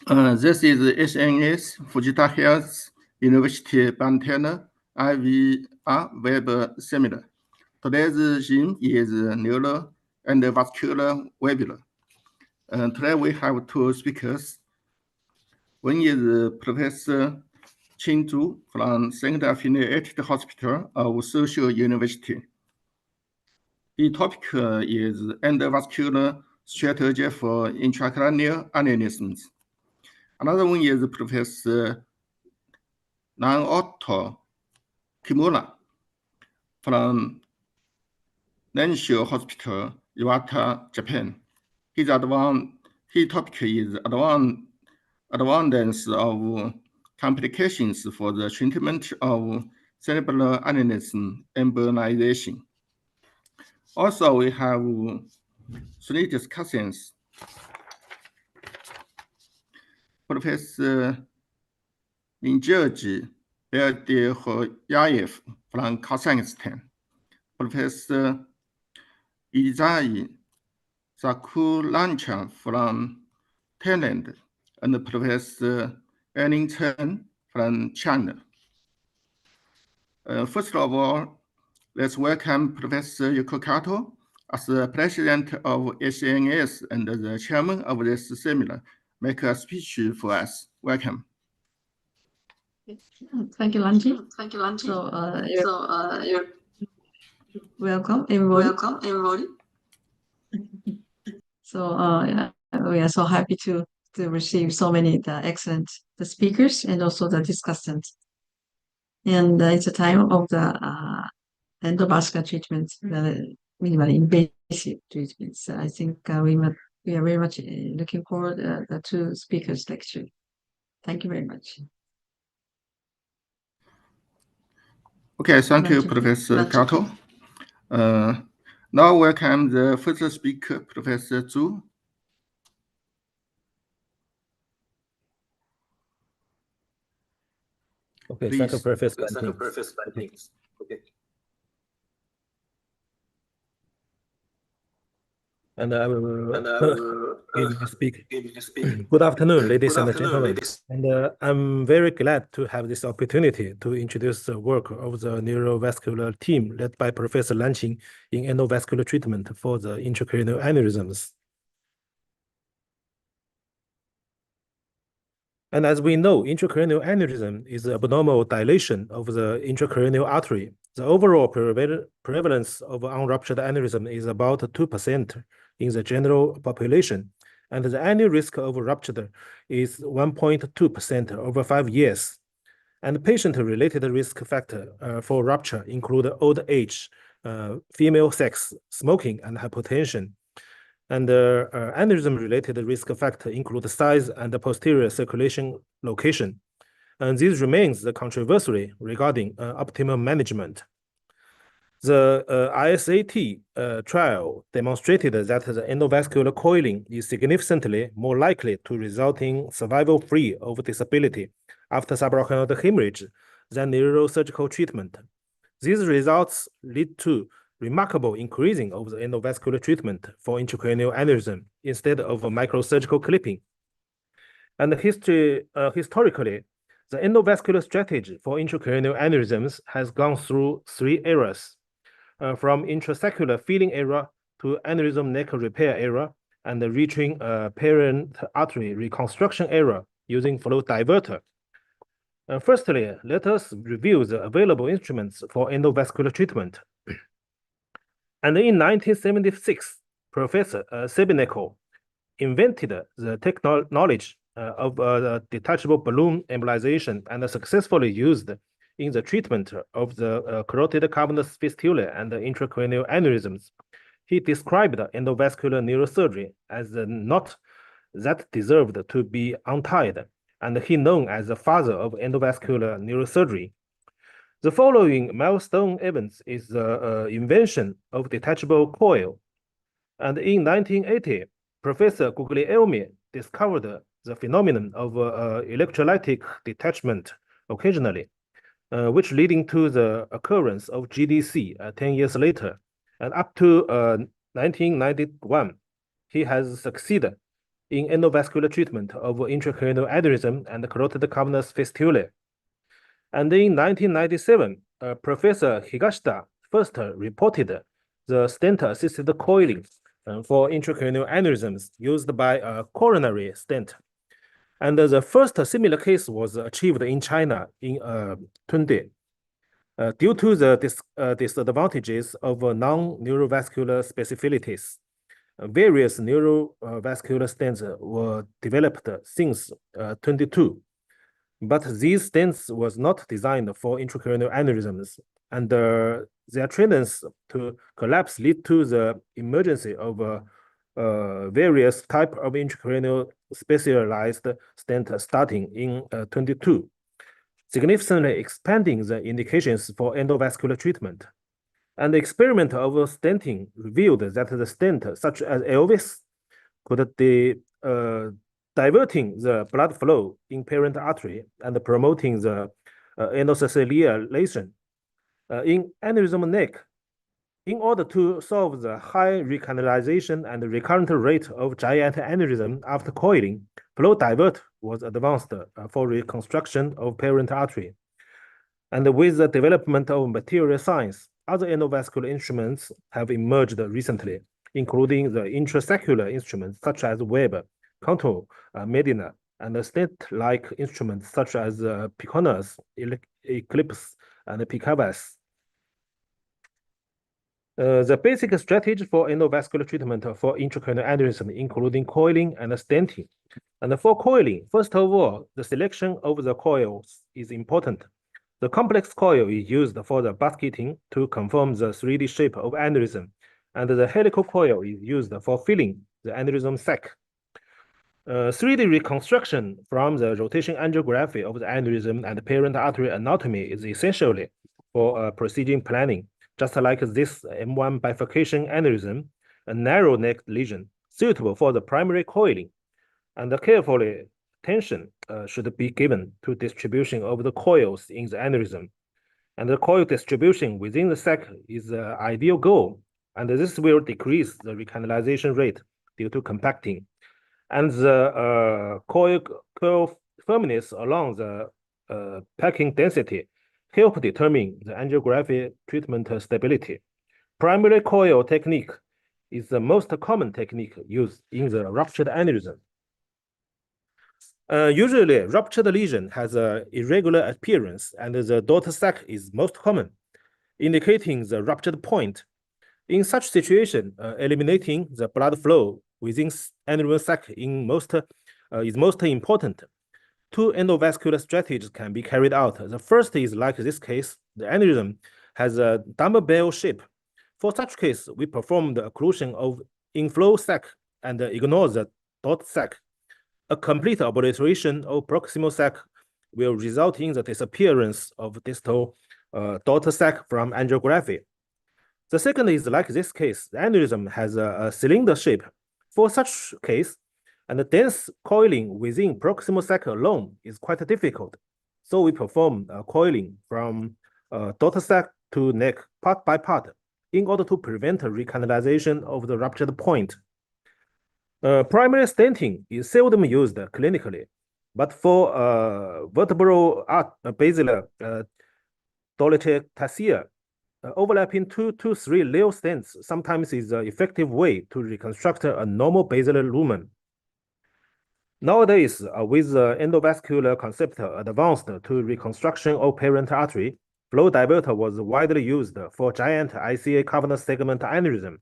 This is ACNS, Fujita Health, University Bantane, IVR web seminar. Today's theme is neural and vascular webinar. Today we have two speakers. One is Professor Qing Zhu from Second Affiliated Hospital of Suzhou University. The topic is endovascular strategy for intracranial aneurysms. Another one is Professor Naoto Kimura from Nansho Hospital, Iwata, Japan. His topic is avoidance of complications for the treatment of cerebral aneurysm embolisation. Also, we have 3 discussions. Professor George Beldehoyaev from Kazakhstan, Professor Izai Zakulancha from Thailand, and Professor Erling Chen from China. First of all, let's welcome Professor Yuko Kato as the president of ACNS and the chairman of this seminar. Make a speech for us. Welcome. Thank you, Lanji. So, you're welcome, everybody. So, we are so happy to receive so many excellent speakers and also the discussants. And it's a time of the endovascular treatment, the minimally invasive treatments. I think we are very much looking forward to the two speakers' lecture. Thank you very much. Okay, thank you, Professor Kato. Now welcome the first speaker, Professor Zhu. Okay, thank you, Professor Bantane. Okay. And I will speak. Good afternoon, ladies and gentlemen. And I'm very glad to have this opportunity to introduce the work of the neurovascular team led by Professor Lan Qing in endovascular treatment for the intracranial aneurysms. And as we know, intracranial aneurysm is the abnormal dilation of the intracranial artery. The overall prevalence of unruptured aneurysm is about 2% in the general population, and the annual risk of rupture is 1.2% over 5 years. And patient-related risk factor for rupture include old age, female sex, smoking, and hypertension. And aneurysm-related risk factor include size and the posterior circulation location. And this remains the controversy regarding optimal management. The ISAT trial demonstrated that the endovascular coiling is significantly more likely to result in survival-free of disability after subarachnoid hemorrhage than neurosurgical treatment. These results lead to remarkable increasing of the endovascular treatment for intracranial aneurysm instead of microsurgical clipping. And historically, the endovascular strategy for intracranial aneurysms has gone through 3 eras, from intracerebral filling era to aneurysm neck repair era, and reaching parent artery reconstruction era using flow diverter. Firstly, let us review the available instruments for endovascular treatment. And in 1976, Professor Sebeneko invented the technology of detachable balloon embolization and successfully used in the treatment of the carotid cavernous fistula and the intracranial aneurysms. He described endovascular neurosurgery as the knot that deserved to be untied, and he known as the father of endovascular neurosurgery. The following milestone events is the invention of detachable coil. And in 1980, Professor Guglielmi discovered the phenomenon of electrolytic detachment occasionally, which leading to the occurrence of GDC 10 years later. And up to 1991, he has succeeded in endovascular treatment of intracranial aneurysm and carotid cavernous fistulae. And in 1997, Professor Higashida first reported the stent-assisted coiling for intracranial aneurysms used by a coronary stent. And the first similar case was achieved in China in 20. Due to the disadvantages of non-neurovascular specificities, various neurovascular stents were developed since 22. But these stents was not designed for intracranial aneurysms, and their tendency to collapse lead to the emergence of various type of intracranial specialized stent starting in 22, significantly expanding the indications for endovascular treatment. And the experiment of stenting revealed that the stent, such as Elvis, could diverting the blood flow in parent artery and promoting the endothelialization in aneurysm neck. In order to solve the high recanalization and recurrent rate of giant aneurysm after coiling, flow divert was advanced for reconstruction of parent artery. And with the development of material science, other endovascular instruments have emerged recently, including the intrasaccular instruments such as Webb, Contour, Medina, and stent-like instruments such as Piconas, Eclipse, and Picavas. The basic strategy for endovascular treatment for intracranial aneurysm, including coiling and stenting. And for coiling, first of all, the selection of the coils is important. The complex coil is used for the basketing to confirm the 3D shape of aneurysm, and the helical coil is used for filling the aneurysm sac. 3D reconstruction from the rotation angiography of the aneurysm and parent artery anatomy is essentially for precision planning, just like this M1 bifurcation aneurysm, a narrow neck lesion suitable for the primary coiling, and carefully attention should be given to distribution of the coils in the aneurysm. And the coil distribution within the sac is the ideal goal, and this will decrease the recanalization rate due to compacting. And the coil firmness along the packing density help determine the angiography treatment stability. Primary coil technique is the most common technique used in the ruptured aneurysm. Usually, ruptured lesion has an irregular appearance, and the daughter sac is most common, indicating the ruptured point. In such situation, eliminating the blood flow within aneurysm sac is most important. Two endovascular strategies can be carried out. The first is like this case, the aneurysm has a dumbbell shape. For such case, we perform the occlusion of inflow sac and ignore the daughter sac. A complete obliteration of proximal sac will result in the disappearance of distal daughter sac from angiography. The second is like this case. The aneurysm has a cylinder shape. For such case, and the dense coiling within proximal sac alone is quite difficult. So we perform coiling from daughter sac to neck part by part in order to prevent recanalization of the ruptured point. Primary stenting is seldom used clinically, but for vertebral basilar telangiectasia, overlapping 2 to 3 Leo stents sometimes is an effective way to reconstruct a normal basilar lumen. Nowadays, with the endovascular concept advanced to reconstruction of parent artery, flow diverter was widely used for giant ICA cavernous segment aneurysm.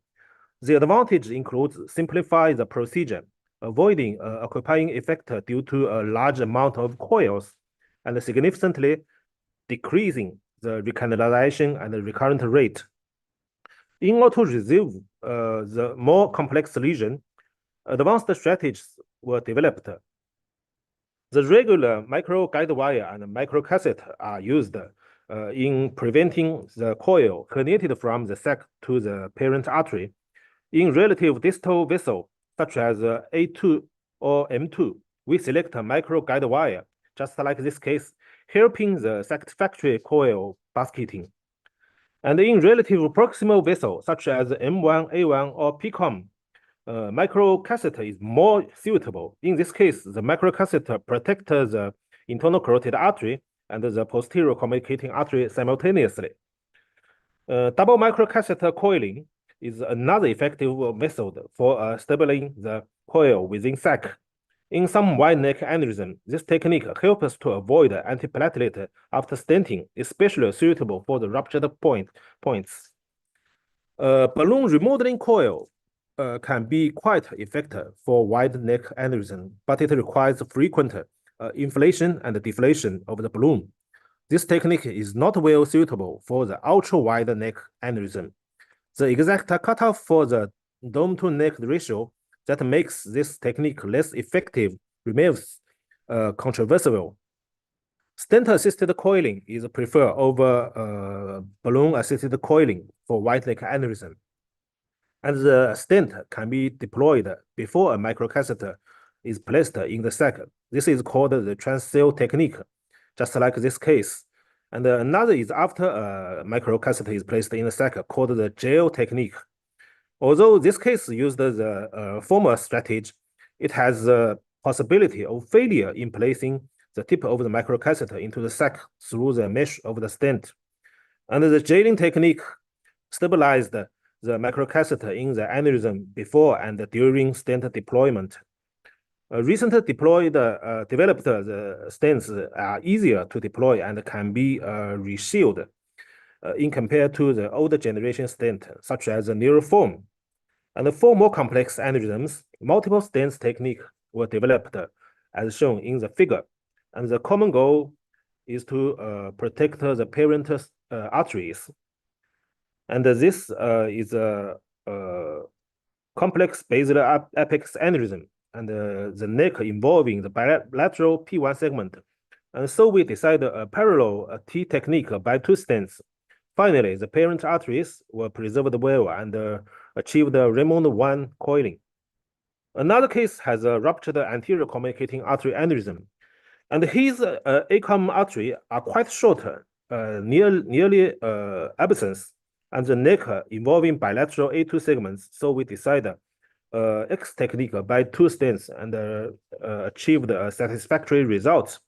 The advantage includes simplify the procedure, avoiding occupying effect due to a large amount of coils, and significantly decreasing the recanalization and the recurrent rate. In order to resolve the more complex lesion, advanced strategies were developed. The regular micro guide wire and micro cassette are used in preventing the coil herniated from the sac to the parent artery. In relative distal vessel, such as A2 or M2, we select a micro guide wire, just like this case, helping the satisfactory coil basketing. And in relative proximal vessel, such as M1, A1, or PCOM, microcatheter is more suitable. In this case, the microcatheter protects the internal carotid artery and the posterior communicating artery simultaneously. Double microcatheter coiling is another effective method for stabilizing the coil within sac. In some wide neck aneurysm, this technique helps us to avoid antiplatelet after stenting, especially suitable for the ruptured points. Balloon remodeling coil can be quite effective for wide neck aneurysm, but it requires frequent inflation and deflation of the balloon. This technique is not well suitable for the ultra-wide neck aneurysm. The exact cutoff for the dome-to-neck ratio that makes this technique less effective remains controversial. Stent-assisted coiling is preferred over balloon-assisted coiling for wide neck aneurysm. And the stent can be deployed before a microcatheter is placed in the sac. This is called the transcell technique, just like this case. And another is after a microcatheter is placed in the sac, called the gel technique. Although this case used the former strategy, it has the possibility of failure in placing the tip of the microcatheter into the sac through the mesh of the stent. And the gelling technique stabilized the microcatheter in the aneurysm before and during stent deployment. Recently developed stents are easier to deploy and can be resealed in compared to the older generation stent, such as the neuroform. And for more complex aneurysms, multiple stents techniques were developed as shown in the figure. And the common goal is to protect the parent arteries. And this is a complex basilar apex aneurysm and the neck involving the bilateral P1 segment. And so we decided a parallel T technique by two stents. Finally, the parent arteries were preserved well and achieved Raymond 1 coiling. Another case has a ruptured anterior communicating artery aneurysm, and his ACOM artery are quite short, nearly absence, and the neck involving bilateral A2 segments. So we decided X technique by two stents and achieved satisfactory results.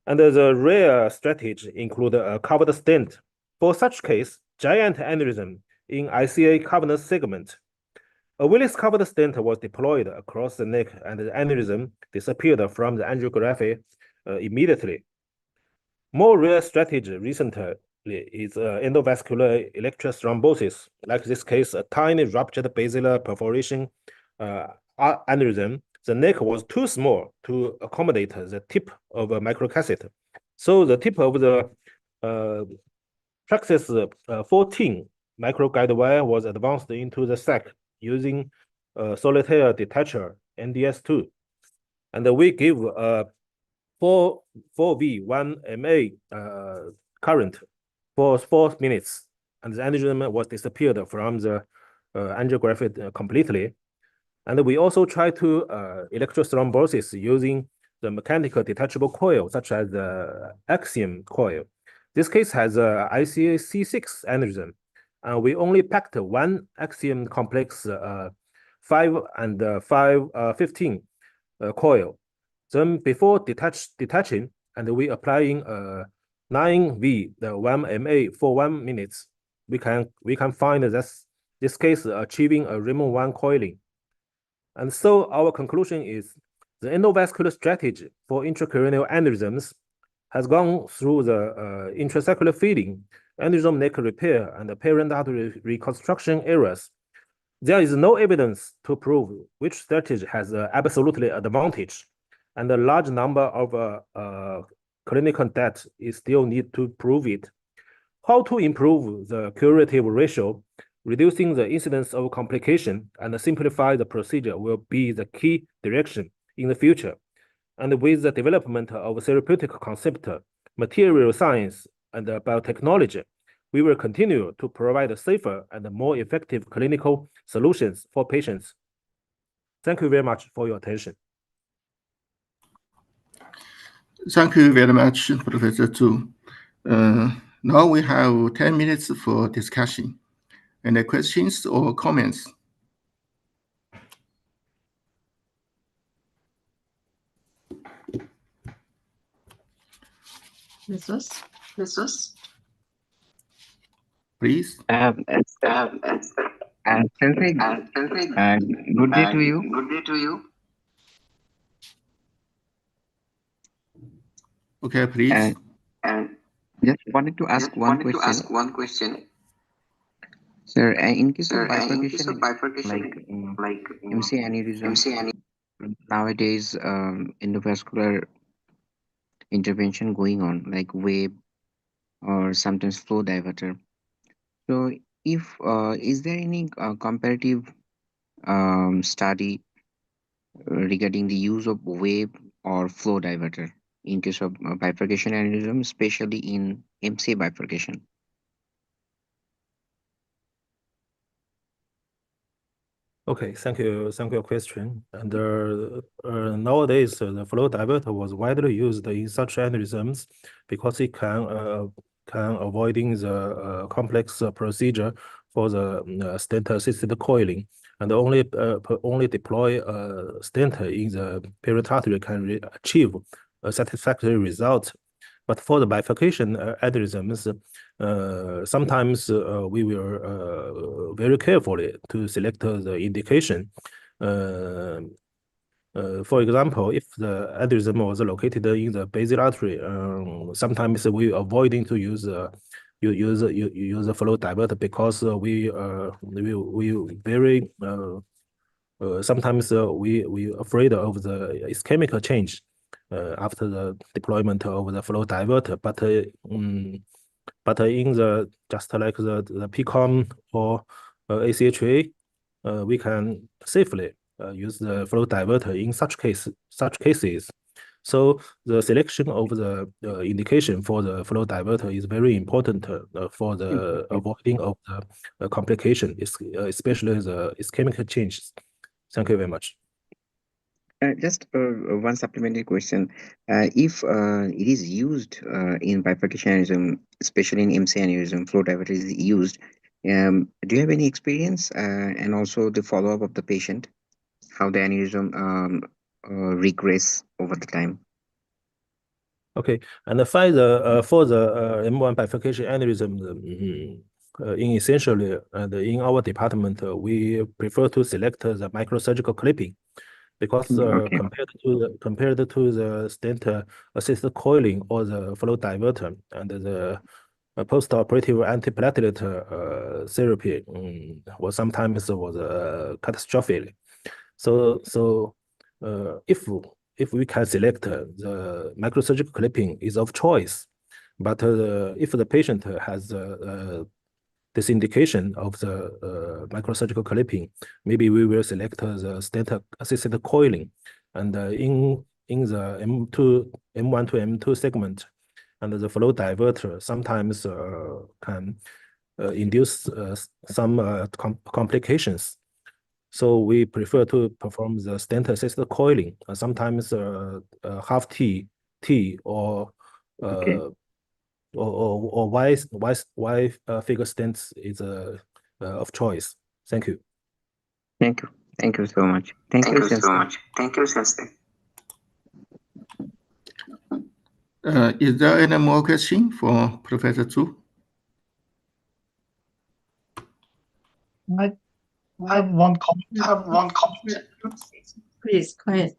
And the rare strategy include a covered stent. For such case, giant aneurysm in ICA cavernous segment. A Willis covered stent was deployed across the neck and the aneurysm disappeared from the angiography immediately. More rare strategy recently is endovascular electrothrombosis. Like this case, a tiny ruptured basilar perforation aneurysm. The neck was too small to accommodate the tip of a microcatheter. So the tip of the Praxis 14 microguide wire was advanced into the sac using solitaire detacher NDS2. And we give 4V1 MA current for 4 minutes. And the aneurysm was disappeared from the angiography completely. And we also try to electrothrombosis using the mechanical detachable coil, such as the axiom coil. This case has a ICA C6 aneurysm. We only packed one axiom complex 5 and 515 coil. Then before detaching, and we applying 9V, the 1 MA for 1 minute, we can find this case achieving a Raymond 1 coiling. And so our conclusion is the endovascular strategy for intracranial aneurysms has gone through the intrasaccular feeding, aneurysm neck repair, and the parent artery reconstruction eras. There is no evidence to prove which strategy has absolutely advantage, and a large number of clinical data is still need to prove it. How to improve the curative ratio, reducing the incidence of complication, and simplify the procedure will be the key direction in the future. And with the development of therapeutic concept, material science, and biotechnology, we will continue to provide safer and more effective clinical solutions for patients. Thank you very much for your attention. Thank you very much, Professor Zhu. Now we have 10 minutes for discussion. Any questions or comments? Jesus? Please. Sensei, good day to you. Okay, please. Just wanted to ask one question. Sir, in case of bifurcation, like MC aneurysm, nowadays endovascular intervention going on, like wave or sometimes flow diverter. So, if is there any comparative study regarding the use of wave or flow diverter in case of bifurcation aneurysm, especially in MC bifurcation? Okay, thank you for your question. And nowadays, the flow diverter was widely used in such aneurysms because it can avoiding the complex procedure for the stent-assisted coiling, and only deploy stent in the peritoneal artery can achieve a satisfactory result. But for the bifurcation aneurysms, sometimes we will very carefully to select the indication. For example, if the aneurysm was located in the basal artery, sometimes we avoiding to use a flow diverter because we very sometimes we afraid of the ischemic change after the deployment of the flow diverter, but in the just like the PCOM or ACHA, we can safely use the flow diverter in such cases. So the selection of the indication for the flow diverter is very important for the avoiding of the complication, especially the ischemic changes. Thank you very much. Just one supplementary question. If it is used in bifurcation aneurysm, especially in MC aneurysm, flow diverter is used, do you have any experience and also the follow-up of the patient, how the aneurysm regress over the time? Okay, and for the M1 bifurcation aneurysm, in essentially, in our department, we prefer to select the microsurgical clipping because compared to the stent assisted coiling or the flow diverter and the post-operative antiplatelet therapy was sometimes catastrophic. So if we can select the microsurgical clipping is of choice, but if the patient has this indication of the microsurgical clipping, maybe we will select the stent-assisted coiling, and in the M1 to M2 segment, and the flow diverter sometimes can induce some complications. So we prefer to perform the stent-assisted coiling, sometimes half T or Y figure stents is of choice. Thank you. Thank you so much. Thank you, Sensei. Is there any more question for Professor Zhu? I have one comment. Please, quiet.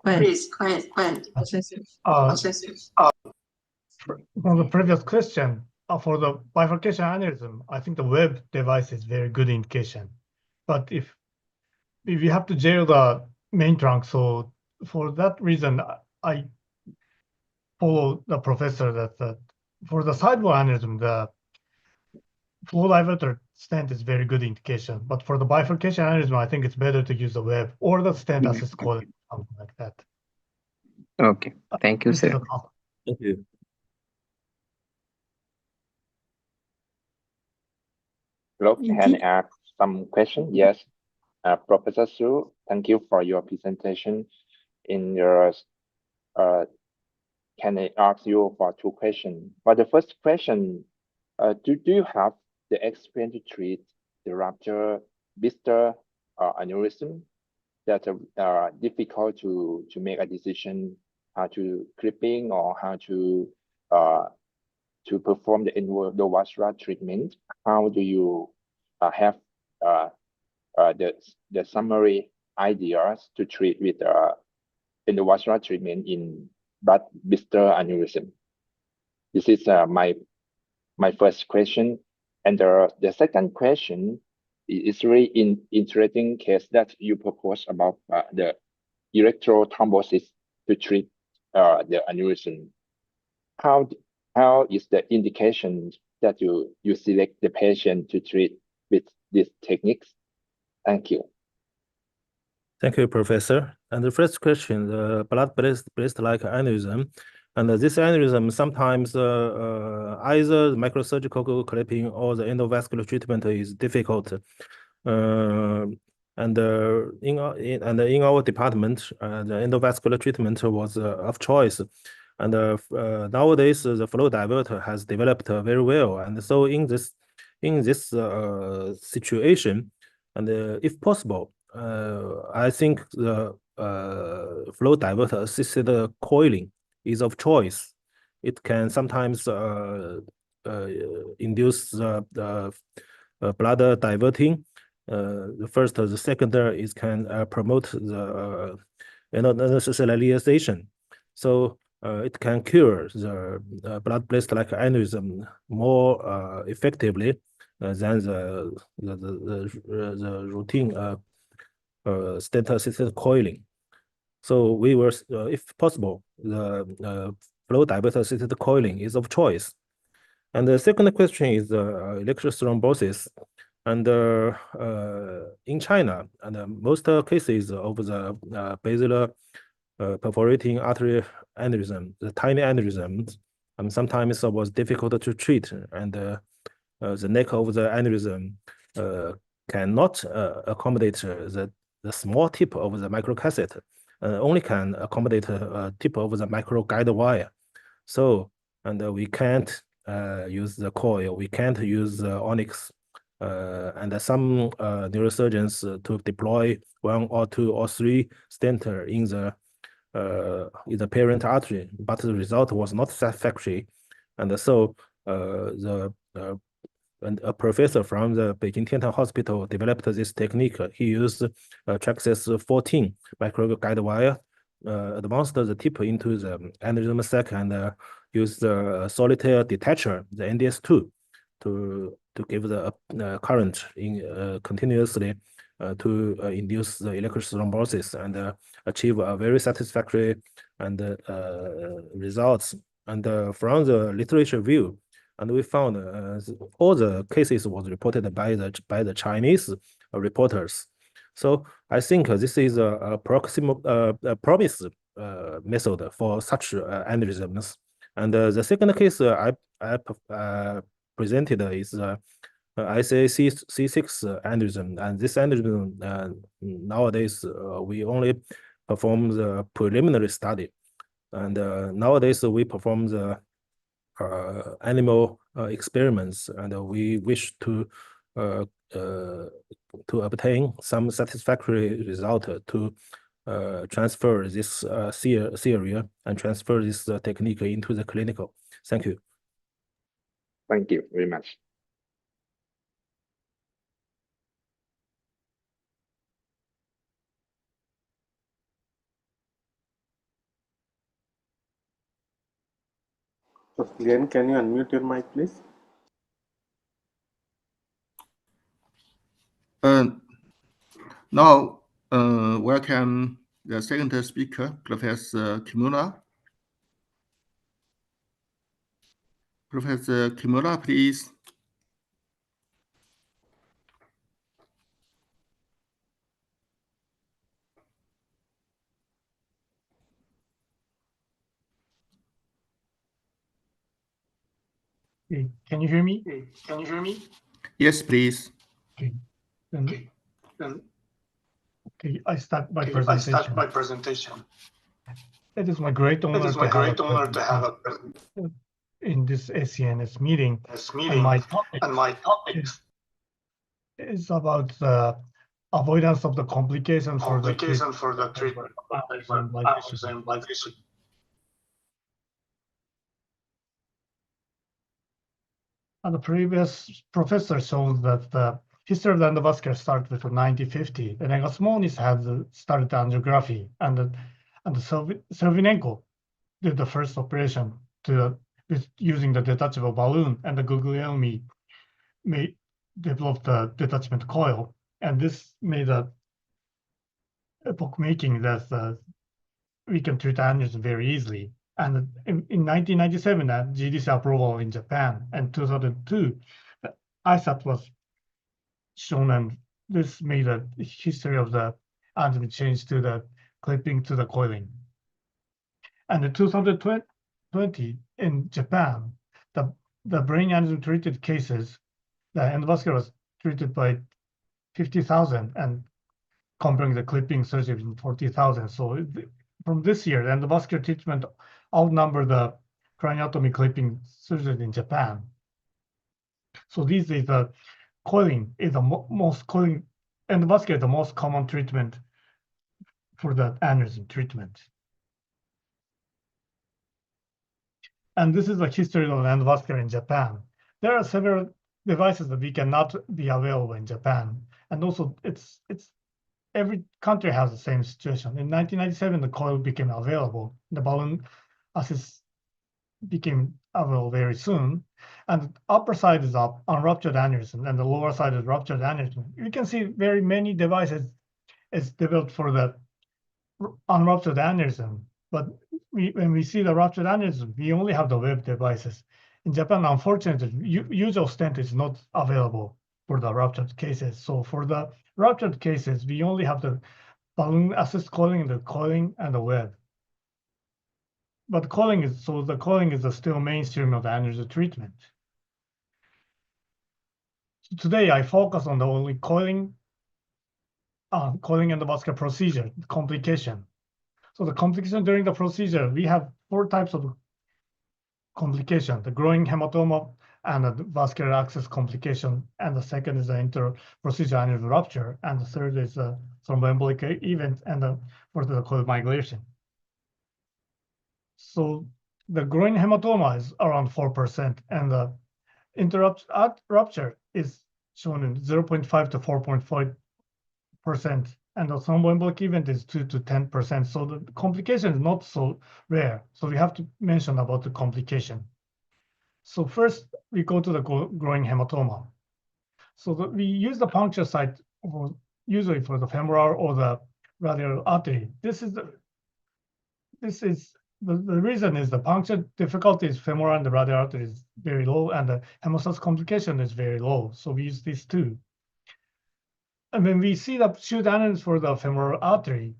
From the previous question, for the bifurcation aneurysm, I think the web device is very good indication. But if you have to jail the main trunk, so for that reason, I follow the professor that for the sidewall aneurysm, the flow diverter stent is very good indication. But for the bifurcation aneurysm, I think it's better to use the web or the stent assist coiling, something like that. Okay, thank you, sir. Thank you. Hello, can I ask some question? Yes. Professor Zhu, thank you for your presentation. In your, can I ask you for two questions? For the first question, do you have the experience to treat the rupture blister aneurysm that are difficult to make a decision how to clipping or how to to perform the endovascular treatment, how do you have the summary ideas to treat with endovascular treatment in blood blister aneurysm? This is my first question. And the second question is really interesting case that you propose about the electrothrombosis to treat the aneurysm. How is the indication that you select the patient to treat with these techniques? Thank you. Thank you, Professor. And the first question, the blood-based-like aneurysm, and this aneurysm sometimes either microsurgical clipping or the endovascular treatment is difficult. In our department, the endovascular treatment was of choice. And nowadays, the flow diverter has developed very well. And so in this situation, and if possible, I think the flow diverter assisted coiling is of choice. It can sometimes induce the blood diverting. The first, the second is can promote the anesthesialization. So it can cure the blood-based-like aneurysm more effectively than the routine stent-assisted coiling. So we were, if possible, the flow diverter-assisted coiling is of choice. And the second question is electrothrombosis. And in China, and most cases of the basilar perforating artery aneurysm, the tiny aneurysms, sometimes was difficult to treat, and the neck of the aneurysm cannot accommodate the small tip of the microcassette, only can accommodate a tip of the micro guide wire. So, and we can't use the coil, we can't use onyx, and some neurosurgeons to deploy 1 or 2 or 3 stent in the parent artery, but the result was not satisfactory. And so and a professor from the Beijing Tiantan Hospital developed this technique. He used Traxxas 14 micro guide wire, advanced the tip into the aneurysm sac, and used the solitaire detacher, the NDS2, to give the current in continuously to induce the electrothrombosis and achieve a very satisfactory and results. And from the literature view, and we found all the cases was reported by the Chinese reporters. So I think this is a promise method for such aneurysms. And the second case I presented is ICA C6 aneurysm, and this aneurysm nowadays we only perform the preliminary study, and nowadays we perform the animal experiments, and we wish to obtain some satisfactory result to transfer this theory and transfer this technique into the clinical. Thank you. Thank you very much. So, Glenn, can you unmute your mic, please? Now, welcome the second speaker, Professor Kimura. Professor Kimura, please. Okay. Can you hear me? Can you hear me? Yes, please. Okay. Okay, I start my presentation. It is my great honor to have in this ACNS meeting. And my topic is about the avoidance of the complications for the treatment of aneurysm. the previous professor showed that the history of the endovascular started with 1950. And then Osmonis had started angiography, and Selvinenko did the first operation with using the detachable balloon, and the Guglielmi developed the detachment coil, and this made a epoch making that we can treat aneurysm very easily. And in 1997, GDC approval in Japan, and 2002, ISAT was shown, and this made a history of the aneurysm change to the clipping to the coiling. And in 2020, in Japan, the brain aneurysm treated cases, the endovascular was treated by 50,000, and comparing the clipping surgery in 40,000. So from this year, the endovascular treatment outnumbered the craniotomy clipping surgery in Japan. So these days, the coiling is the endovascular is the most common treatment for the aneurysm treatment. And this is the history of the endovascular in Japan. There are several devices that we cannot be available in Japan, and also it's every country has the same situation. In 1997, the coil became available. The balloon assist became available very soon. And the upper side is unruptured aneurysm, and the lower side is ruptured aneurysm. You can see very many devices is developed for the unruptured aneurysm. But when we see the ruptured aneurysm, we only have the web devices. In Japan, unfortunately, usual stent is not available for the ruptured cases. So for the ruptured cases, we only have the balloon assist coiling, the coiling, and the web. But the coiling is still mainstream of the aneurysm treatment. So today, I focus on the only coiling endovascular procedure, complication. So the complication during the procedure, we have 4 types of complication: the growing hematoma and the vascular access complication, and the second is the inter-procedure aneurysm rupture, and the third is the thromboembolic event, and the fourth is the coil migration. So the growing hematoma is around 4%, and the rupture is shown in 0.5 to 4.5%, and the thromboembolic event is 2 to 10%. So the complication is not so rare. So we have to mention about the complication. So first, we go to the growing hematoma. So we use the puncture site usually for the femoral or the radial artery. The reason is the puncture difficulty is femoral and the radial artery is very low, and the hemostasis complication is very low. So we use these two. And when we see the shoot aneurysm for the femoral artery,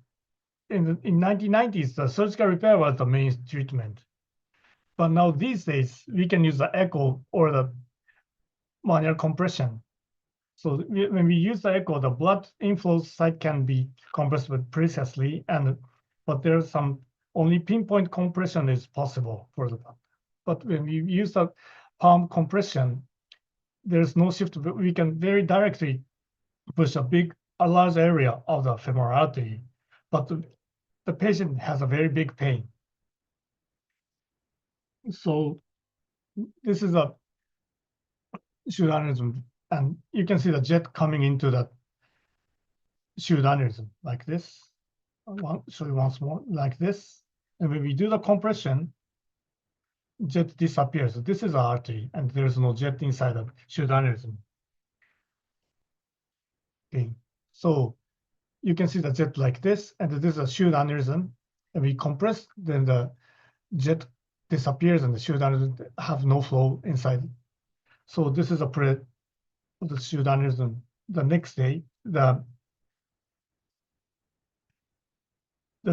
in 1990s, the surgical repair was the main treatment. But now these days, we can use the echo or the manual compression. So when we use the echo, the blood inflow site can be compressed precisely, but there's some only pinpoint compression is possible for the. But when we use the palm compression, there's no shift. We can very directly push a large area of the femoral artery, but the patient has a very big pain. So this is a shoot aneurysm, and you can see the jet coming into the shoot aneurysm like this. I'll show you once more, like this. And when we do the compression, jet disappears. So this is an artery, and there's no jet inside the shoot aneurysm. Okay, so you can see the jet like this, and this is a shoot aneurysm, and we compress, then the jet disappears, and the shoot aneurysm have no flow inside. So this is a pre of the shoot aneurysm. The next day, the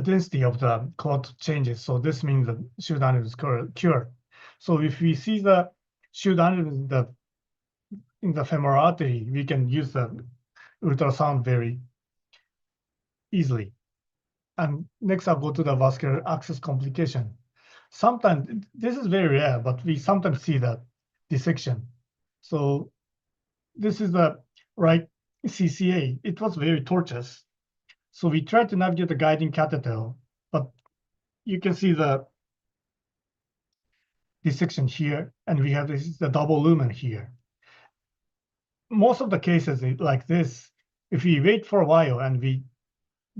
density of the clot changes. So this means the shoot aneurysm is cured. So if we see the shoot aneurysm in the femoral artery, we can use the ultrasound very easily. And next, I'll go to the vascular access complication. Sometimes, this is very rare, but we sometimes see that dissection. So this is the right CCA. It was very tortuous. So we tried to navigate the guiding catheter, but you can see the dissection here, and we have the double lumen here. Most of the cases like this, if we wait for a while and we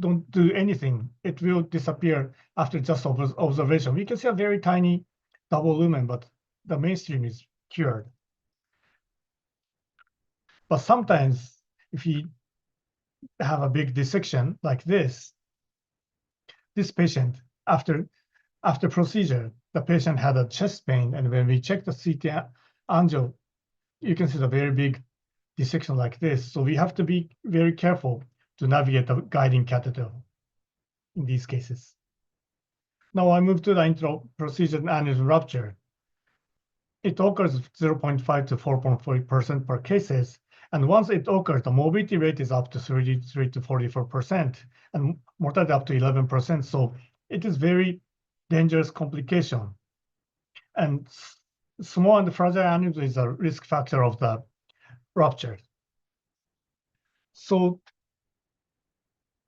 don't do anything, it will disappear after just observation. We can see a very tiny double lumen, but the mainstream is cured. But sometimes if you have a big dissection like this patient, after procedure, the patient had a chest pain, and when we check the CT angio, you can see the very big dissection like this. So we have to be very careful to navigate the guiding catheter in these cases. Now I move to the intra-procedure aneurysm rupture. It occurs 0.5 to 4.4% per cases. And once it occurs, the morbidity rate is up to 33 to 44% and mortality up to 11%. So it is very dangerous complication. And small and fragile aneurysm is a risk factor of the rupture. So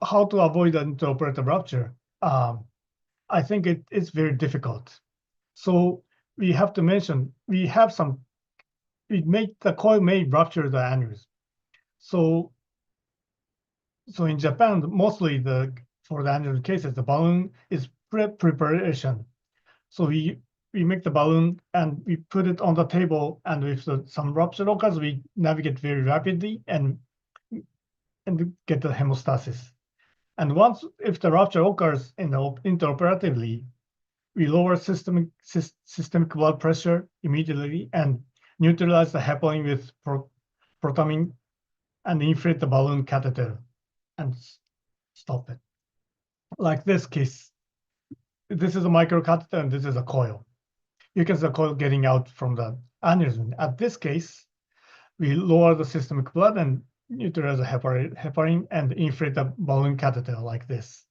how to avoid an intraoperative rupture? I think it is very difficult. So we have to mention, we make the coil may rupture the aneurysm. So in Japan, mostly for the aneurysm cases, the balloon is preparation. So we make the balloon and we put it on the table, and if some rupture occurs, we navigate very rapidly and get the hemostasis. And if the rupture occurs intraoperatively, we lower systemic blood pressure immediately and neutralize the heparin with protamine and inflate the balloon catheter and stop it. Like this case, this is a microcatheter and this is a coil. You can see the coil getting out from the aneurysm. At this case, we lower the systemic blood and neutralize the heparin and inflate the balloon catheter like this.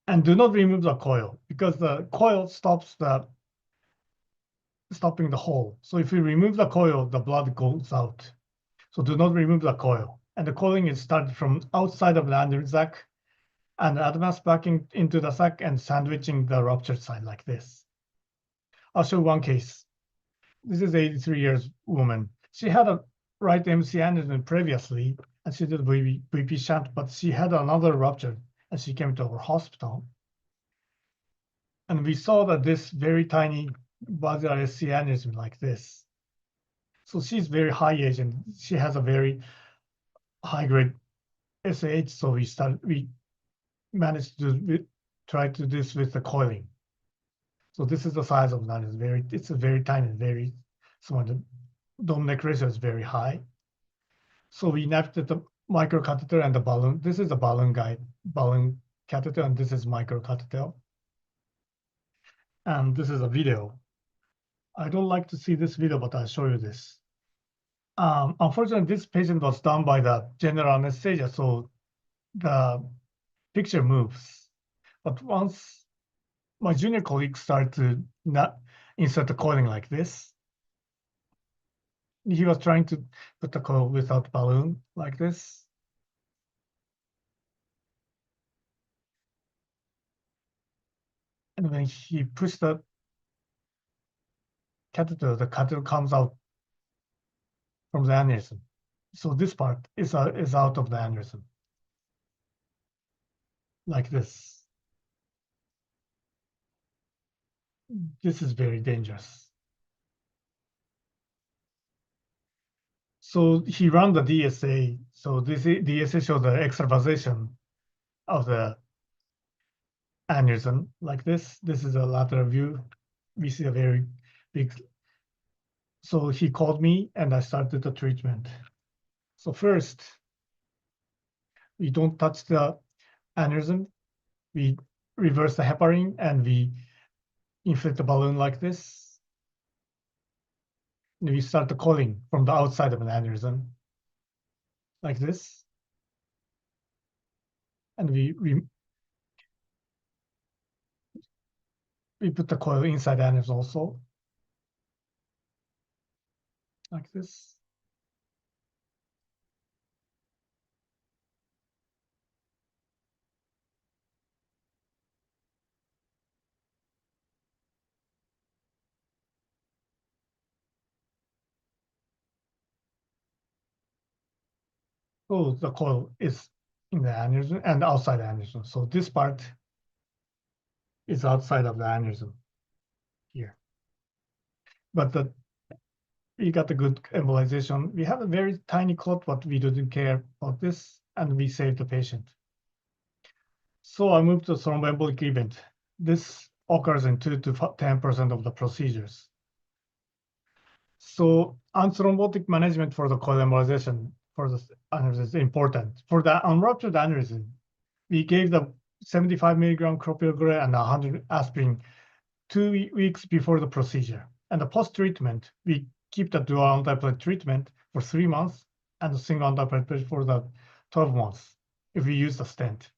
And do not remove the coil, because the coil stopping the hole. So if we remove the coil, the blood goes out. So do not remove the coil. And the coiling is started from outside of the aneurysm sac and advance back into the sac and sandwiching the ruptured side like this. I'll show one case. This is 83 years woman. She had a right MC aneurysm previously, and she did VP shunt, but she had another rupture, and she came to our hospital. And we saw that this very tiny basilar SC aneurysm like this. So she's very high age, and she has a very high grade SAH. So we managed to try to do this with the coiling. So this is the size of that. It's a very tiny, very small. The dome neck ratio is very high. So we navigated the microcatheter and the balloon. This is a balloon catheter, and this is microcatheter. And this is a video. I don't like to see this video, but I'll show you this. Unfortunately, this patient was done by the general anesthesia, so the picture moves. But once my junior colleagues started to not insert the coiling like this, he was trying to put the coil without balloon like this. And when he pushed the catheter comes out from the aneurysm. So this part is out of the aneurysm, like this. This is very dangerous. So he ran the DSA. So this DSA shows the extravasation of the aneurysm like this. This is a lateral view. We see a very big. So he called me and I started the treatment. So first, we don't touch the aneurysm. We reverse the heparin and we inflate the balloon like this. And we start the coiling from the outside of an aneurysm like this. And we put the coil inside the aneurysm also, like this. So the coil is in the aneurysm and outside the aneurysm. So this part is outside of the aneurysm here. But we got a good embolization. We have a very tiny clot, but we didn't care about this, and we saved the patient. So I moved to thromboembolic event. This occurs in 2 to 10% of the procedures. So anthrombotic management for the coil embolization for the aneurysm is important. For the unruptured aneurysm, we gave the 75 milligram clopidogrel and 100 aspirin 2 weeks before the procedure. And the post-treatment, we keep the dual antiplatelet treatment for 3 months and the single antiplatelet for the 12 months if we use the stent.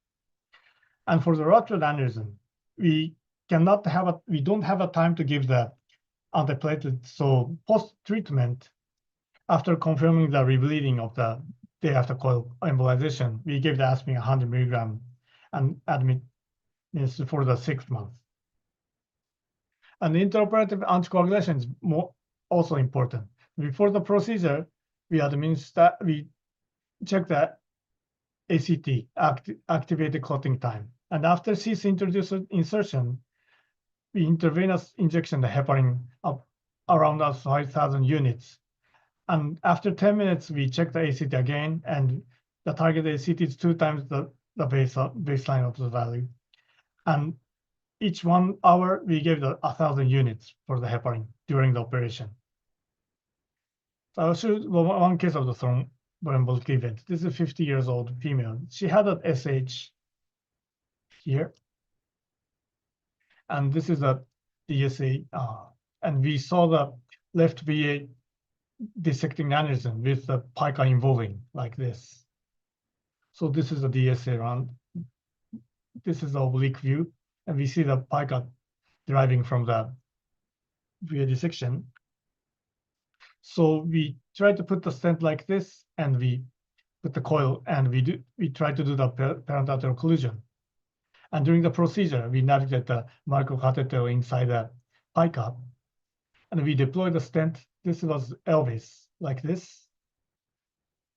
And for the ruptured aneurysm, we don't have a time to give the antiplatelet. So post-treatment, after confirming the rebleeding of the day after coil embolization, we gave the aspirin 100 milligram and admit for the 6 months. And the intraoperative anticoagulation is also important. Before the procedure, we check the ACT, activated clotting time. And after cis insertion, we intravenous injection the heparin up around 5,000 units. And after 10 minutes, we check the ACT again, and the target ACT is 2 times the baseline of the value. And each 1 hour, we gave 1,000 units for the heparin during the operation. So I'll show you one case of the thromboembolic event. This is a 50 years old female. She had an SH here. And this is a DSA. And we saw the left VA dissecting aneurysm with the pica involving like this. So this is a DSA round. This is the oblique view. And we see the pica deriving from the VA dissection. So we try to put the stent like this, and we put the coil, and we try to do the parental occlusion. And during the procedure, we navigate the microcatheter inside the pica, and we deploy the stent. This was Elvis, like this.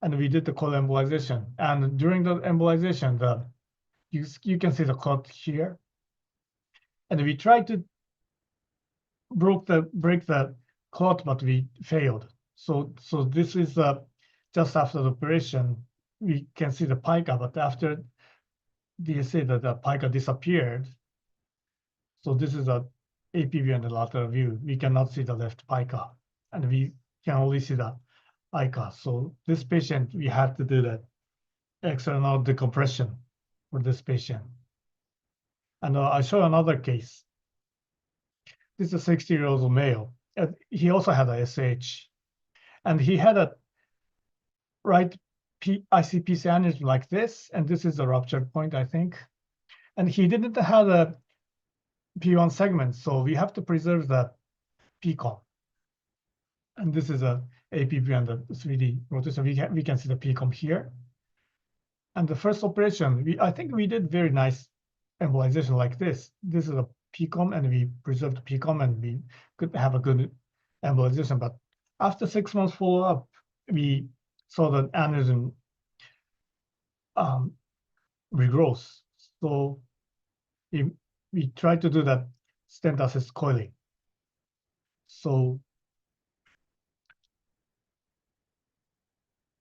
And we did the coil embolization. And during the embolization, you can see the clot here. And we tried to break the clot, but we failed. So this is just after the operation, we can see the pica, but after DSA, the pica disappeared. So this is a AP view and the lateral view. We cannot see the left pica, and we can only see the ICA. So this patient, we had to do the external decompression for this patient. And I show another case. This is a 60-year-old male. He also had a SH, and he had a right ICPC aneurysm like this, and this is a ruptured point, I think. And he didn't have a P1 segment, so we have to preserve the PCOM. And this is a APP and the 3D rotation. We can see the PCOM here. And the first operation, I think we did very nice embolization like this. This is a PCOM, and we preserved PCOM, and we could have a good embolization. But after 6 months follow-up, we saw that aneurysm regrows. So we tried to do that stent assist coiling. So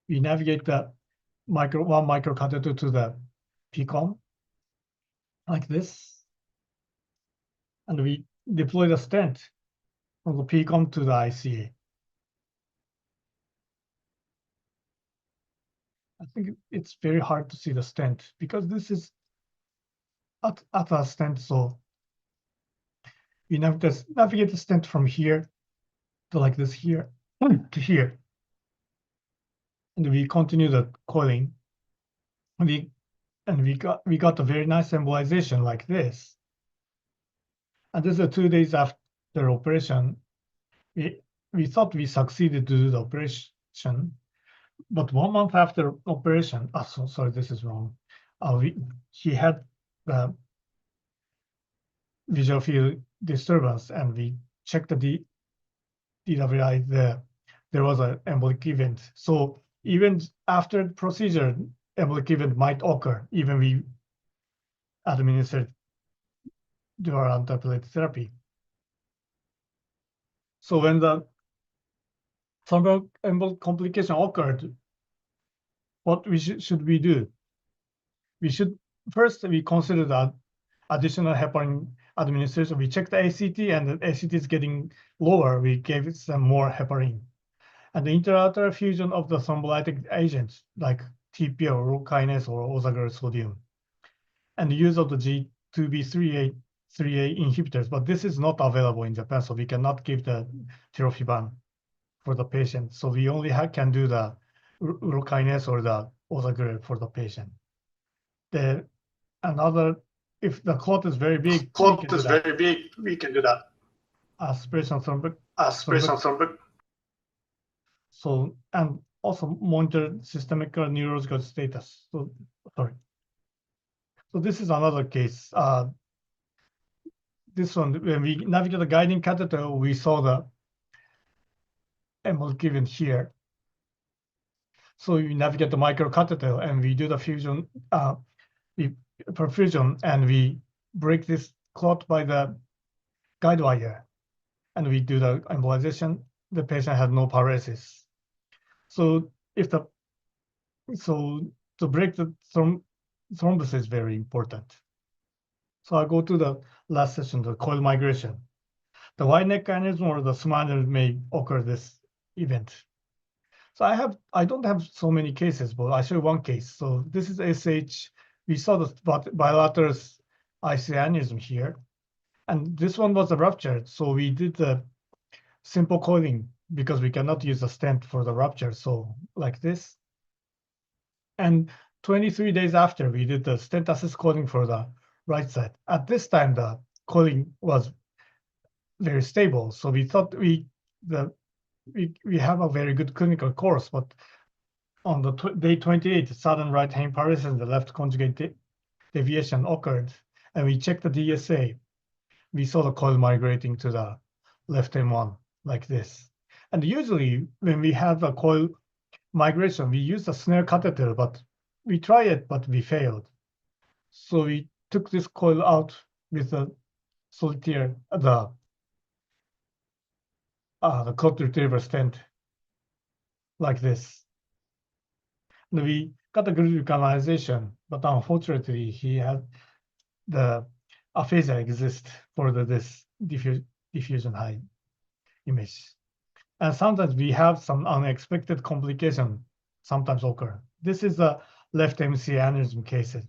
we navigate the one microcatheter to the PCOM like this. And we deploy the stent from the PCOM to the ICA. I think it's very hard to see the stent because this is at a stent. So we navigate the stent from here to like this here to here. And we continue the coiling. We got a very nice embolization like this. And this is 2 days after operation. We thought we succeeded to do the operation, but 1 month after operation, sorry, this is wrong. He had the visual field disturbance, and we checked the DWI there. There was an embolic event. So even after the procedure, embolic event might occur, even we administered dural antiplatelet therapy. So when the thromboembolic complication occurred, what should we do? We should first consider the additional heparin administration. We checked the ACT, and the ACT is getting lower. We gave it some more heparin. And the interarterial fusion of the thrombolytic agents like TPO, urokinase, or osager sodium, and the use of the G2B3A inhibitors. But this is not available in Japan, so we cannot give the tirofiban for the patient. So we only can do the urokinase or the osager for the patient. If the clot is very big, we can do that. Aspiration thrombic. So, and also monitor systemic neurological status. So, sorry. So this is another case. This one, when we navigate the guiding catheter, we saw the embolic event here. So we navigate the microcatheter and we do the fusion, perfusion, and we break this clot by the guide wire, and we do the embolization. The patient had no paralysis. So to break the thrombus is very important. So I go to the last session, the coil migration. The wide neck aneurysm or the small aneurysm may occur this event. So I don't have so many cases, but I show one case. So this is SH. We saw the bilateral IC aneurysm here, and this one was ruptured. So we did the simple coiling because we cannot use a stent for the rupture. So like this. And 23 days after, we did the stent assist coiling for the right side. At this time, the coiling was very stable. So we thought we have a very good clinical course, but on the day 28, sudden right hand paralysis and the left conjugate deviation occurred, and we checked the DSA. We saw the coil migrating to the left M1 like this. And usually when we have a coil migration, we use a snare catheter, but we try it, but we failed. So we took this coil out with a solitaire, the clot retriever stent like this. And we got a good canalization, but unfortunately he had the aphasia exist for this diffusion high image. And sometimes we have some unexpected complication sometimes occur. This is the left MC aneurysm cases.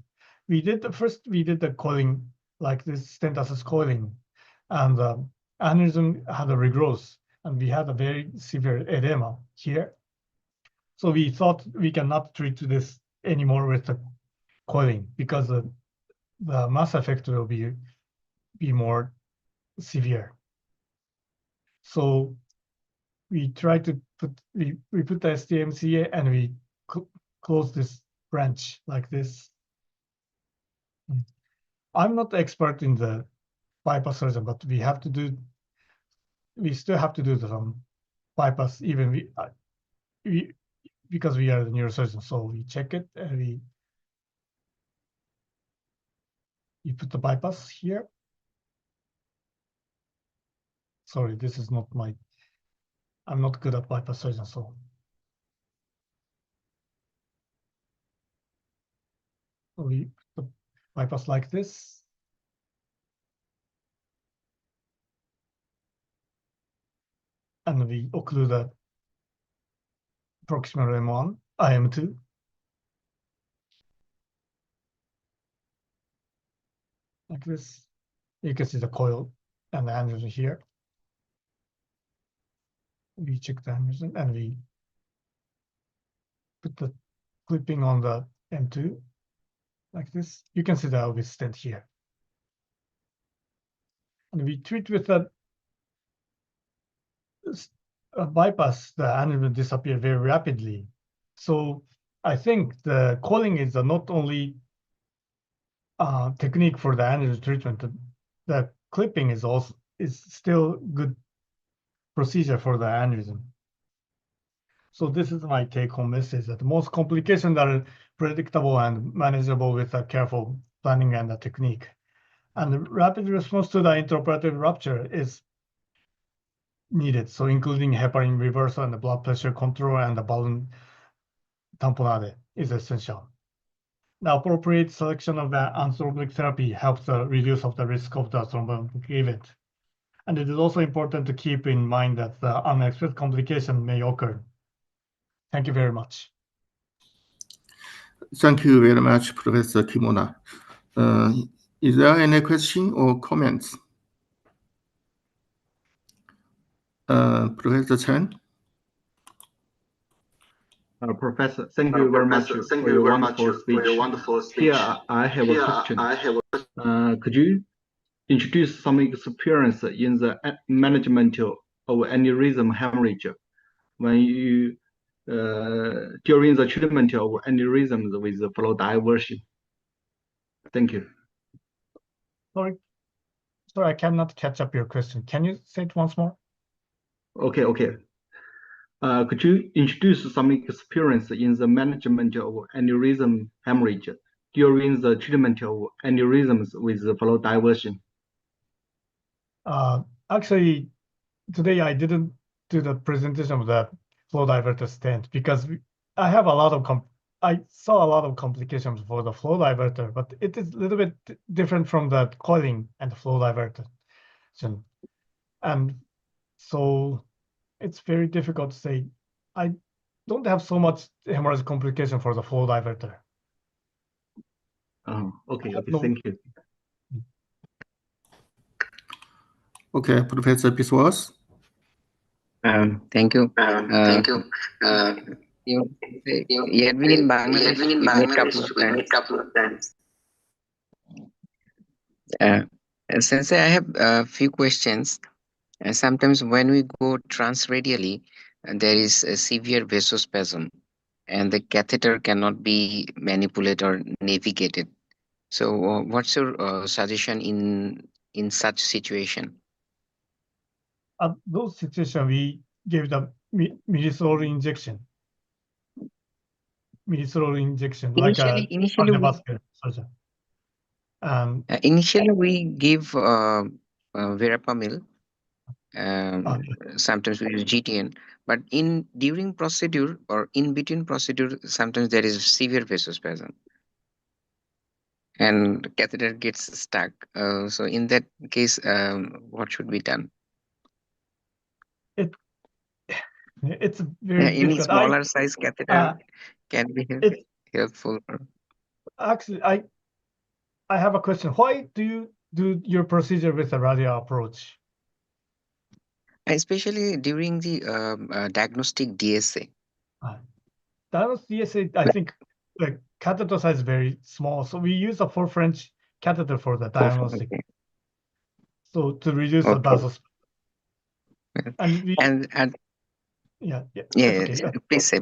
We did the coiling like this stent assist coiling, and the aneurysm had a regrowth, and we had a very severe edema here. So we thought we cannot treat this anymore with the coiling because the mass effect will be more severe. So we try to put the STMCA and we close this branch like this. I'm not expert in the bypass surgeon, but we still have to do some bypass even because we are the neurosurgeon. So we check it and you put the bypass here. Sorry, this is not I'm not good at bypass surgeon, so. We put the bypass like this. And we occlude the proximal M1, IM2. Like this. You can see the coil and the aneurysm here. We check the aneurysm and we put the clipping on the M2 like this. You can see the Elvis stent here. And we treat with a bypass, the aneurysm disappear very rapidly. So I think the coiling is not only technique for the aneurysm treatment. The clipping is still good procedure for the aneurysm. So this is my take-home message, that most complications are predictable and manageable with a careful planning and a technique. And the rapid response to the intraoperative rupture is needed, so including heparin reversal and the blood pressure control and the balloon tamponade is essential. The appropriate selection of the anthrombotic therapy helps the reduce of the risk of the thrombotic event. And it is also important to keep in mind that the unexpected complication may occur. Thank you very much. Thank you very much, Professor Kimura. Is there any question or comments? Professor Chen? Professor, thank you very much for your wonderful speech. Here, I have a question. Could you introduce some experience in the management of aneurysm hemorrhage when you during the treatment of aneurysms with the flow diversion? Thank you. Sorry, I cannot catch up your question. Can you say it once more? Okay. Could you introduce some experience in the management of aneurysm hemorrhage during the treatment of aneurysms with the flow diversion? Actually, today I didn't do the presentation of the flow diverter stent because I have a lot of I saw a lot of complications for the flow diverter, but it is a little bit different from the coiling and the flow diverter. And so it's very difficult to say. I don't have so much hemorrhage complication for the flow diverter. Okay, thank you. Okay, Professor Biswas. Thank you. You had been in Bangladesh. We met couple of times. Sensei, I have a few questions. Sometimes when we go transradially, there is a severe vasospasm, and the catheter cannot be manipulated or navigated. So, what's your suggestion in such situation? Those situations, we gave the midazolam injection. Like a cardiovascular surgeon. Initially, we give verapamil. Sometimes we use GTN, but during procedure or in between procedure, sometimes there is severe vasospasm, and catheter gets stuck. So in that case, what should be done? It's very any smaller size catheter can be helpful. Actually, I have a question. Why do you do your procedure with a radial approach? Especially during the diagnostic DSA. Diagnostic DSA, I think the catheter size is very small, so we use a 4 French catheter for the diagnostic. Okay. So to reduce the vasospasm.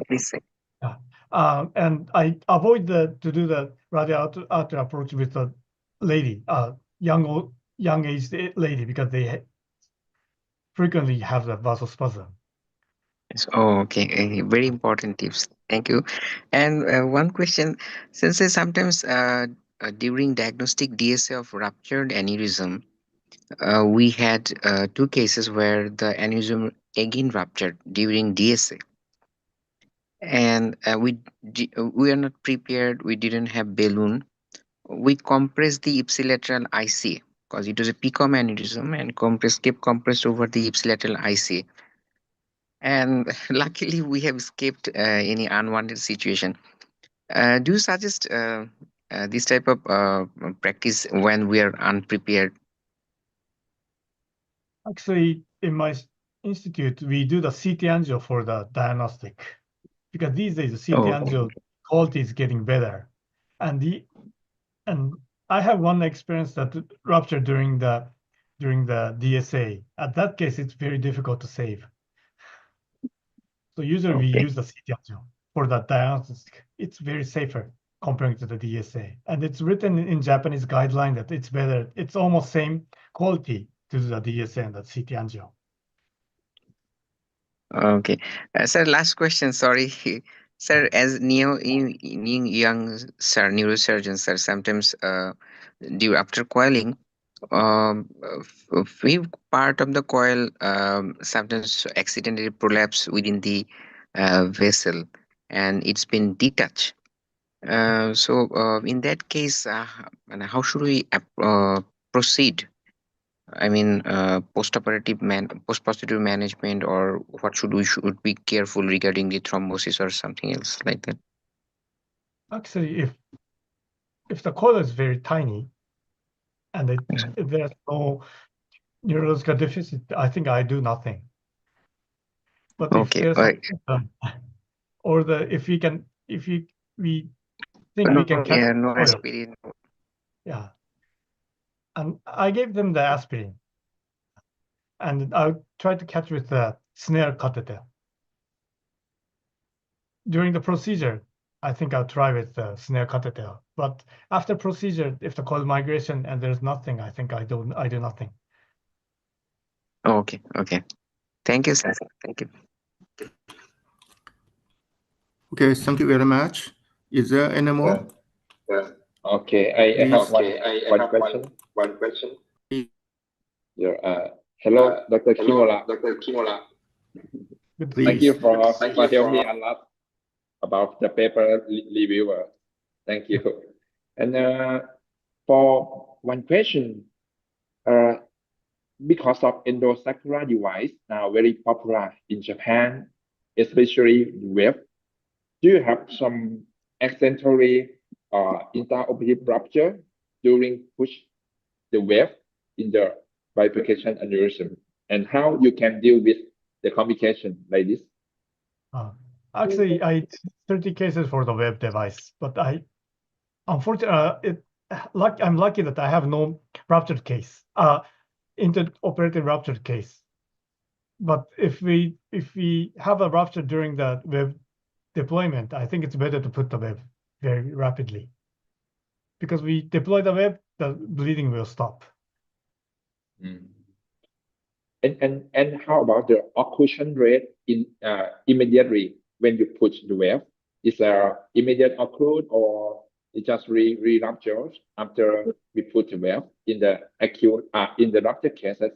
Please say. And I avoid to do the radial approach with a lady, young aged lady, because they frequently have the vasospasm. Oh, okay. Very important tips. Thank you. And one question, since sometimes during diagnostic DSA of ruptured aneurysm, we had 2 cases where the aneurysm again ruptured during DSA. And we are not prepared. We didn't have balloon. We compressed the ipsilateral IC because it was a PCOM aneurysm, and kept compressed over the ipsilateral IC. And luckily, we have escaped any unwanted situation. Do you suggest this type of practice when we are unprepared? Actually, in my institute, we do the CT angio for the diagnostic, because these days the CT angio quality is getting better, and I have one experience that ruptured during the DSA. At that case, it's very difficult to save. So usually we use the CT angio for the diagnostic. It's very safer comparing to the DSA, and it's written in Japanese guideline that it's better. It's almost same quality to the DSA and the CT angio. Okay. Sir, last question. Sorry. Sir, as young sir, neurosurgeon, sir, sometimes after coiling, few part of the coil sometimes accidentally prolapse within the vessel, and it's been detached. So in that case, and how should we proceed? I mean, post-operative management, or what should we be careful regarding the thrombosis or something else like that? Actually, if the coil is very tiny and if there's no neurological deficit, I think I do nothing. But if Okay. there's or if we think we can catch no coil, aspirin. yeah. And I gave them the aspirin, and I tried to catch with the snare catheter. During the procedure, I think I'll try with the snare catheter. But after procedure, if the coil migration and there's nothing, I think I do nothing. Okay. Okay. Thank you, sir. Thank you. Okay, thank you very much. Is there any more? Okay, I have one question. Yeah, hello, Dr. Kimura. Good. Thank you Please. for telling me a lot about the paper reviewer. Thank you. And for one question, because of endovascular device now very popular in Japan, especially web, do you have some accidentally intraoperative rupture during push the web in the bifurcation aneurysm, and how you can deal with the complication like this? Actually, I 30 cases for the web device, but unfortunately, I'm lucky that I have no ruptured case, intraoperative ruptured case. But if we have a rupture during the web deployment, I think it's better to put the web very rapidly, because we deploy the web, the bleeding will stop. And how about the occlusion rate in immediately when you push the web? Is there immediate occlude, or it just re-ruptures after we put the web in the acute in the ruptured cases?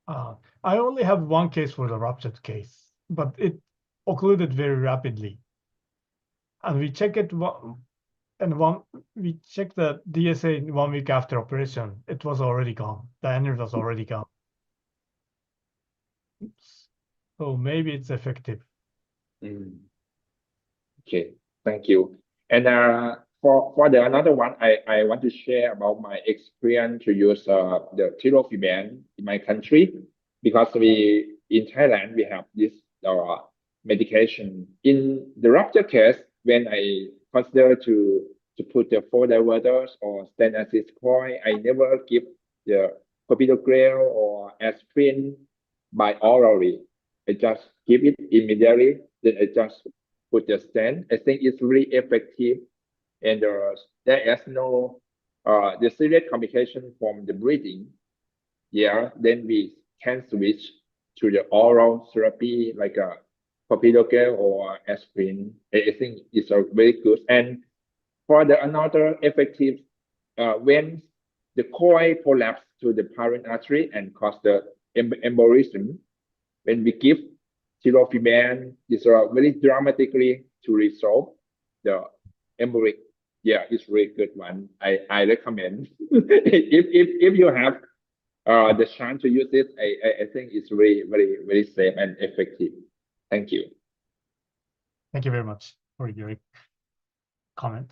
I only have one case for the ruptured case, but it occluded very rapidly. And we check it we checked the DSA 1 week after operation. It was already gone. The aneurysm was already gone. So maybe it's effective. Okay, thank you. And for the another one, I want to share about my experience to use the tirofiban in my country, because we in Thailand we have this medication in the rupture case. When I consider to put the four diverters or stent assist coil, I never give the clopidogrel or aspirin by orally. I just give it immediately. Then I just put the stent. I think it's really effective, and there is no the serious complication from the breathing. Yeah, then we can switch to the oral therapy like a clopidogrel or aspirin. I think it's a very good. And for the another effective, when the coil collapse to the parent artery and cause the embolism, when we give tirofiban, it's very dramatically to resolve the embolic. Yeah, it's really good one. I recommend. if you have the chance to use it, I think it's really very safe and effective. Thank you. Thank you very much for your comment.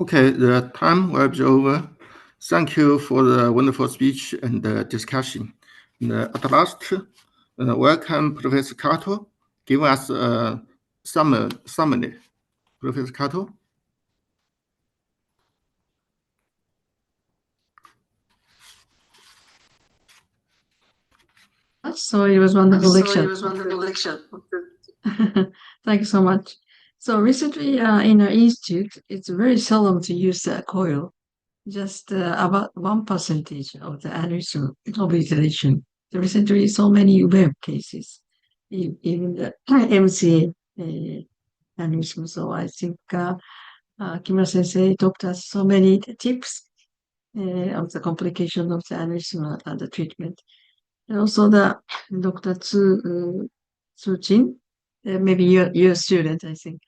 Okay, the time will be over. Thank you for the wonderful speech and discussion. And at last, welcome Professor Kato. Give us a summary. Professor Kato. So it was wonderful lecture. Thank you so much. So recently in our institute, it's very seldom to use a coil, just about 1% of the aneurysm obliteration. Recently, so many web cases, even the MCA aneurysm. So I think Kimura Sensei talked us so many tips of the complication of the aneurysm and the treatment. And also the Dr. Zhu Qing, maybe your student, I think.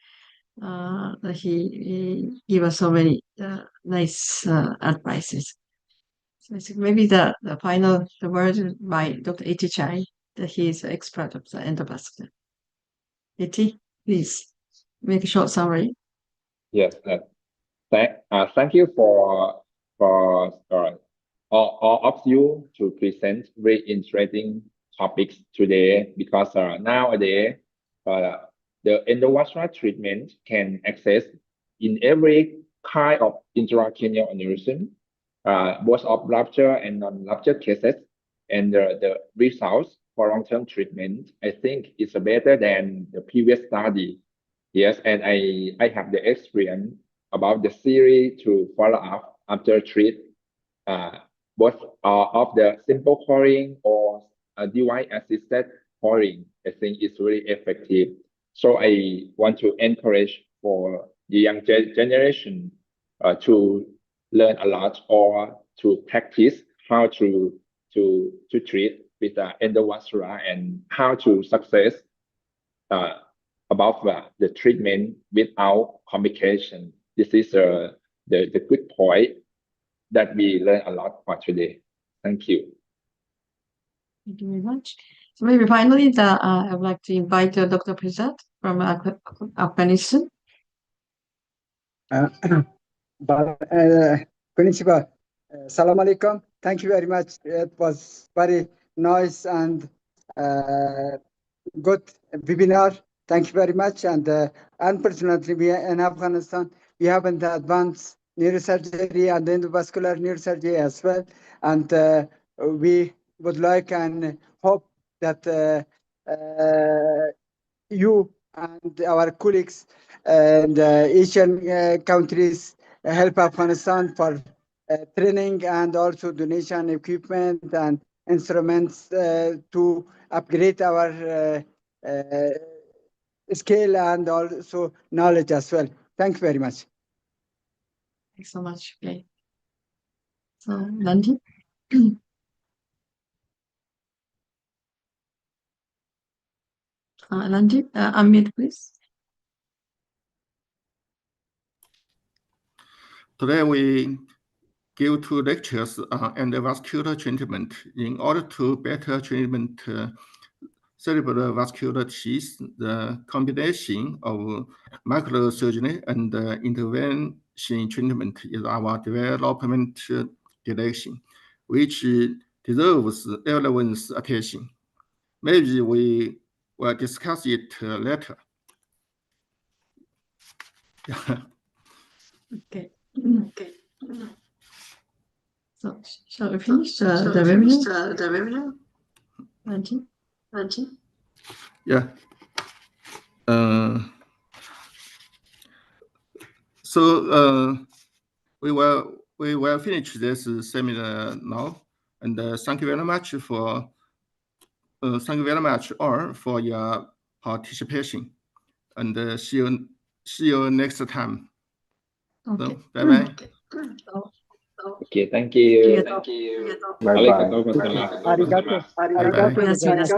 He gave us so many nice advices. So I think maybe the final word by Dr. Iti Chai, that he is an expert of the endovascular. Iti, please make a short summary. Yes. Thank you for all of you to present very interesting topics today, because nowadays the endovascular treatment can access in every kind of intracranial aneurysm, both of rupture and non-rupture cases, and the results for long-term treatment, I think, is better than the previous study. Yes, and I have the experience about the series to follow up after treat, both of the simple coring or device-assisted coring. I think it's really effective. So I want to encourage for the young generation to learn a lot or to practice how to treat with endovascular and how to success about the treatment without complication. This is the good point that we learn a lot for today. Thank you. Thank you very much. So maybe finally, I would like to invite Dr. Prasad from Afghanistan. Konnichiwa. Salam alaikum. Thank you very much. It was very nice and good webinar. Thank you very much. And unfortunately, we in Afghanistan, we haven't advanced neurosurgery and endovascular neurosurgery as well. And we would like and hope that you and our colleagues and Asian countries help Afghanistan for training and also donation equipment and instruments to upgrade our skill and also knowledge as well. Thank you very much. Thanks so much. Okay. So, Nandi? Nandi, unmute, please. Today we give 2 lectures on endovascular treatment in order to better treatment cerebral vascularities. The combination of microsurgery and intervention treatment is our development direction, which deserves everyone's attention. Maybe we will discuss it later. Okay. Okay. So, shall we finish the webinar? Nandi? Yeah. So we will finish this seminar now, and thank you very much for all for your participation, and see you next time. Okay. So, bye. Okay, thank you. Bye bye. Arigatou gozaimasu. Arigato. Bye. Arigato.